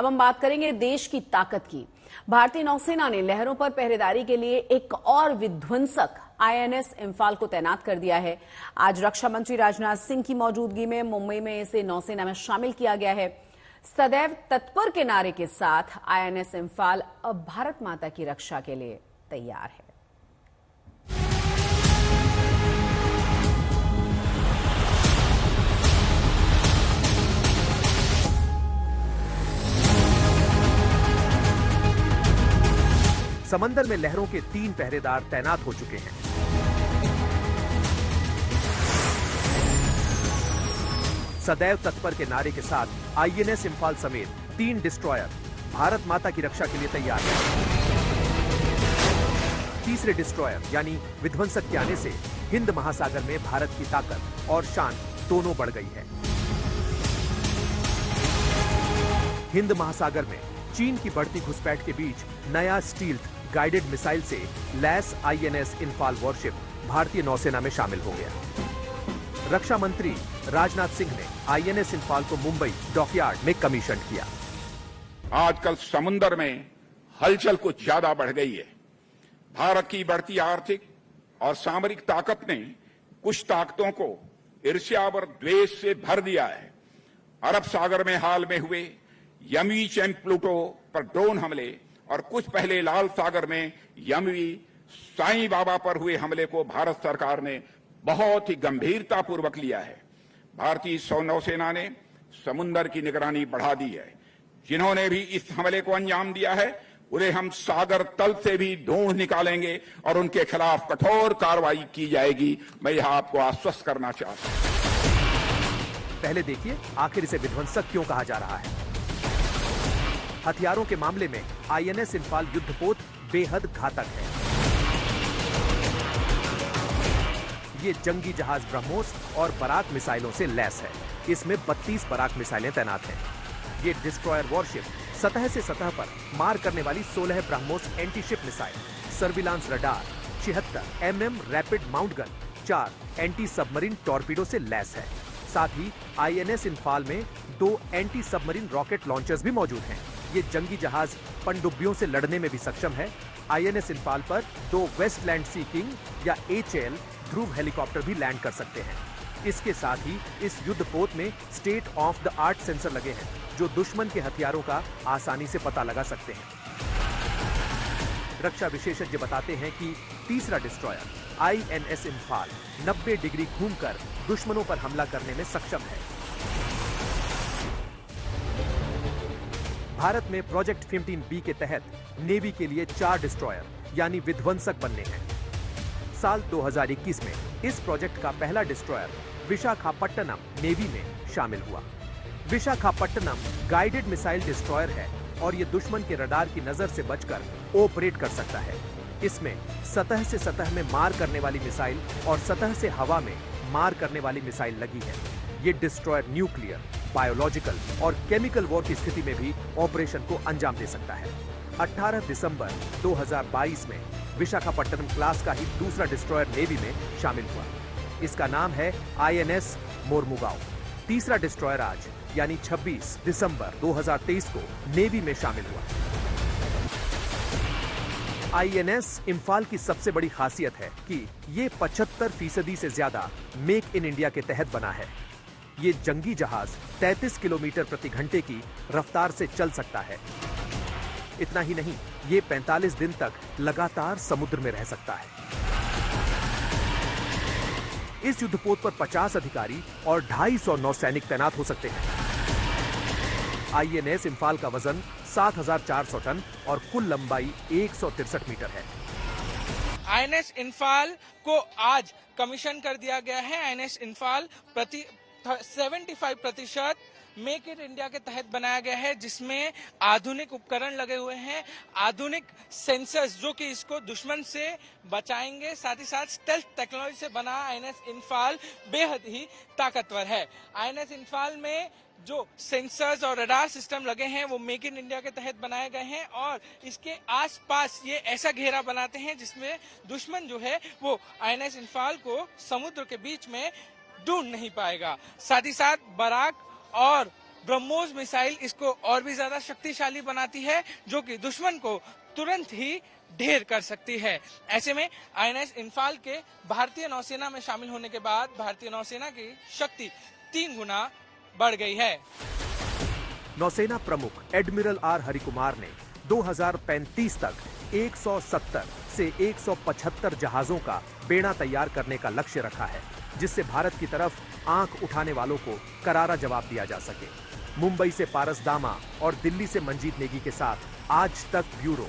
अब हम बात करेंगे देश की ताकत की। भारतीय नौसेना ने लहरों पर पहरेदारी के लिए एक और विध्वंसक आईएनएस इंफाल को तैनात कर दिया है। आज रक्षा मंत्री राजनाथ सिंह की मौजूदगी में मुंबई में इसे नौसेना में शामिल किया गया है। सदैव तत्पर के नारे के साथ आईएनएस इंफाल अब भारत माता की रक्षा के लिए तैयार है। समंदर में लहरों के 3 पहरेदार तैनात हो चुके हैं। सदैव तत्पर के नारे के साथ आईएनएस इंफाल समेत 3 डिस्ट्रॉयर भारत माता की रक्षा के लिए तैयार हैं। तीसरे डिस्ट्रॉयर यानी विध्वंसक के आने से हिंद महासागर में भारत की ताकत और शान दोनों बढ़ गई है। हिंद महासागर में चीन की बढ़ती घुसपैठ के बीच नया स्टील्थ गाइडेड मिसाइल से लैस आईएनएस इंफाल वॉरशिप भारतीय नौसेना में शामिल हो गया। रक्षा मंत्री राजनाथ सिंह ने आईएनएस इंफाल को मुंबई डॉकयार्ड में कमीशन किया। आजकल समुद्र में हलचल कुछ ज्यादा बढ़ गई है। भारत की बढ़ती आर्थिक और सामरिक ताकत ने कुछ ताकतों को ईर्ष्या और द्वेष से भर दिया है। अरब सागर में हाल में हुए यमवी एंड प्लूटो पर ड्रोन हमले और कुछ पहले लाल सागर में यमवी साईं बाबा पर हुए हमले को भारत सरकार ने बहुत ही गंभीरता पूर्वक लिया है। भारतीय नौसेना ने समुद्र की निगरानी बढ़ा दी है। जिन्होंने भी इस हमले को अंजाम दिया है उन्हें हम सागर तल से भी ढूंढ निकालेंगे और उनके खिलाफ कठोर कार्रवाई की जाएगी। मैं यह आपको आश्वस्त करना चाहता हूं। पहले देखिए आखिर इसे विध्वंसक क्यों कहा जा रहा है। हथियारों के मामले में आईएनएस इंफाल युद्धपोत बेहद घातक है। ये जंगी जहाज ब्रह्मोस और बराक मिसाइलों से लैस है। इसमें 32 बराक मिसाइलें तैनात हैं। ये डिस्ट्रॉयर वॉरशिप सतह से सतह पर मार करने वाली 16 BrahMos antiship missile, surveillance radar, 76 mm rapid mount gun, 4 anti submarine torpedo से लैस है। साथ ही आईएनएस इंफाल में 2 एंटी सबमरीन रॉकेट लॉन्चर्स भी मौजूद हैं। ये जंगी जहाज पनडुब्बियों से लड़ने में भी सक्षम है। आईएनएस इंफाल पर 2 वेस्टलैंड सी किंग या HAL ध्रुव हेलीकॉप्टर भी लैंड कर सकते हैं। इसके साथ ही इस युद्धपोत में state of the art sensor लगे हैं जो दुश्मन के हथियारों का आसानी से पता लगा सकते हैं। रक्षा विशेषज्ञ बताते हैं कि तीसरा डिस्ट्रॉयर आईएनएस इंफाल 90 डिग्री घूमकर दुश्मनों पर हमला करने में सक्षम है। भारत में प्रोजेक्ट 15B के तहत नेवी के लिए 4 डिस्ट्रॉयर यानी विध्वंसक बनने हैं। साल 2021 में इस प्रोजेक्ट का पहला डिस्ट्रॉयर विशाखापट्टनम नेवी में शामिल हुआ। विशाखापट्टनम गाइडेड मिसाइल डिस्ट्रॉयर है और ये दुश्मन के रडार की नजर से बचकर ऑपरेट कर सकता है। इसमें सतह से सतह में मार करने वाली मिसाइल और सतह से हवा में मार करने वाली मिसाइल लगी है। ये डिस्ट्रॉयर न्यूक्लियर, बायोलॉजिकल और केमिकल वॉर की स्थिति में भी ऑपरेशन को अंजाम दे सकता है। 18 दिसंबर 2022 में विशाखापट्टनम क्लास का ही दूसरा डिस्ट्रॉयर नेवी में शामिल हुआ। इसका नाम है आईएनएस मोरमुगाओ। तीसरा डिस्ट्रॉयर आज यानी 26 दिसंबर 2023 को नेवी में शामिल हुआ। आईएनएस इंफाल की सबसे बड़ी खासियत है कि ये 75% से ज्यादा मेक इन इंडिया के तहत बना है। ये जंगी जहाज 33 किलोमीटर प्रति घंटे की रफ्तार से चल सकता है। इतना ही नहीं, ये 45 दिन तक लगातार समुद्र में रह सकता है। इस युद्धपोत पर 50 अधिकारी और 250 नौसैनिक तैनात हो सकते हैं। आईएनएस इंफाल का वजन 7,400 टन और कुल लंबाई 163 मीटर है। आईएनएस इंफाल को आज कमीशन कर दिया गया है। INS Imphal 75% make in India के तहत बनाया गया है, जिसमें आधुनिक उपकरण लगे हुए हैं, आधुनिक सेंसर्स जो कि इसको दुश्मन से बचाएंगे। साथ ही साथ स्टेल्थ टेक्नोलॉजी से बना आईएनएस इंफाल बेहद ही ताकतवर है। आईएनएस इंफाल में जो सेंसर्स और रडार सिस्टम लगे हैं वो मेक इन इंडिया के तहत बनाए गए हैं और इसके आसपास ये ऐसा घेरा बनाते हैं जिसमें दुश्मन जो है वो आईएनएस इंफाल को समुद्र के बीच में ढूंढ नहीं पाएगा। साथ ही साथ बराक और ब्रह्मोस मिसाइल इसको और भी ज्यादा शक्तिशाली बनाती है, जो कि दुश्मन को तुरंत ही ढेर कर सकती है। ऐसे में आईएनएस इंफाल के भारतीय नौसेना में शामिल होने के बाद भारतीय नौसेना की शक्ति 3 गुना बढ़ गई है। नौसेना प्रमुख एडमिरल आर हरिकुमार ने 2035 तक 170 से 175 जहाजों का बेड़ा तैयार करने का लक्ष्य रखा है, जिससे भारत की तरफ आंख उठाने वालों को करारा जवाब दिया जा सके। मुंबई से पारस दामा और दिल्ली से मंजीत नेगी के साथ आज तक ब्यूरो।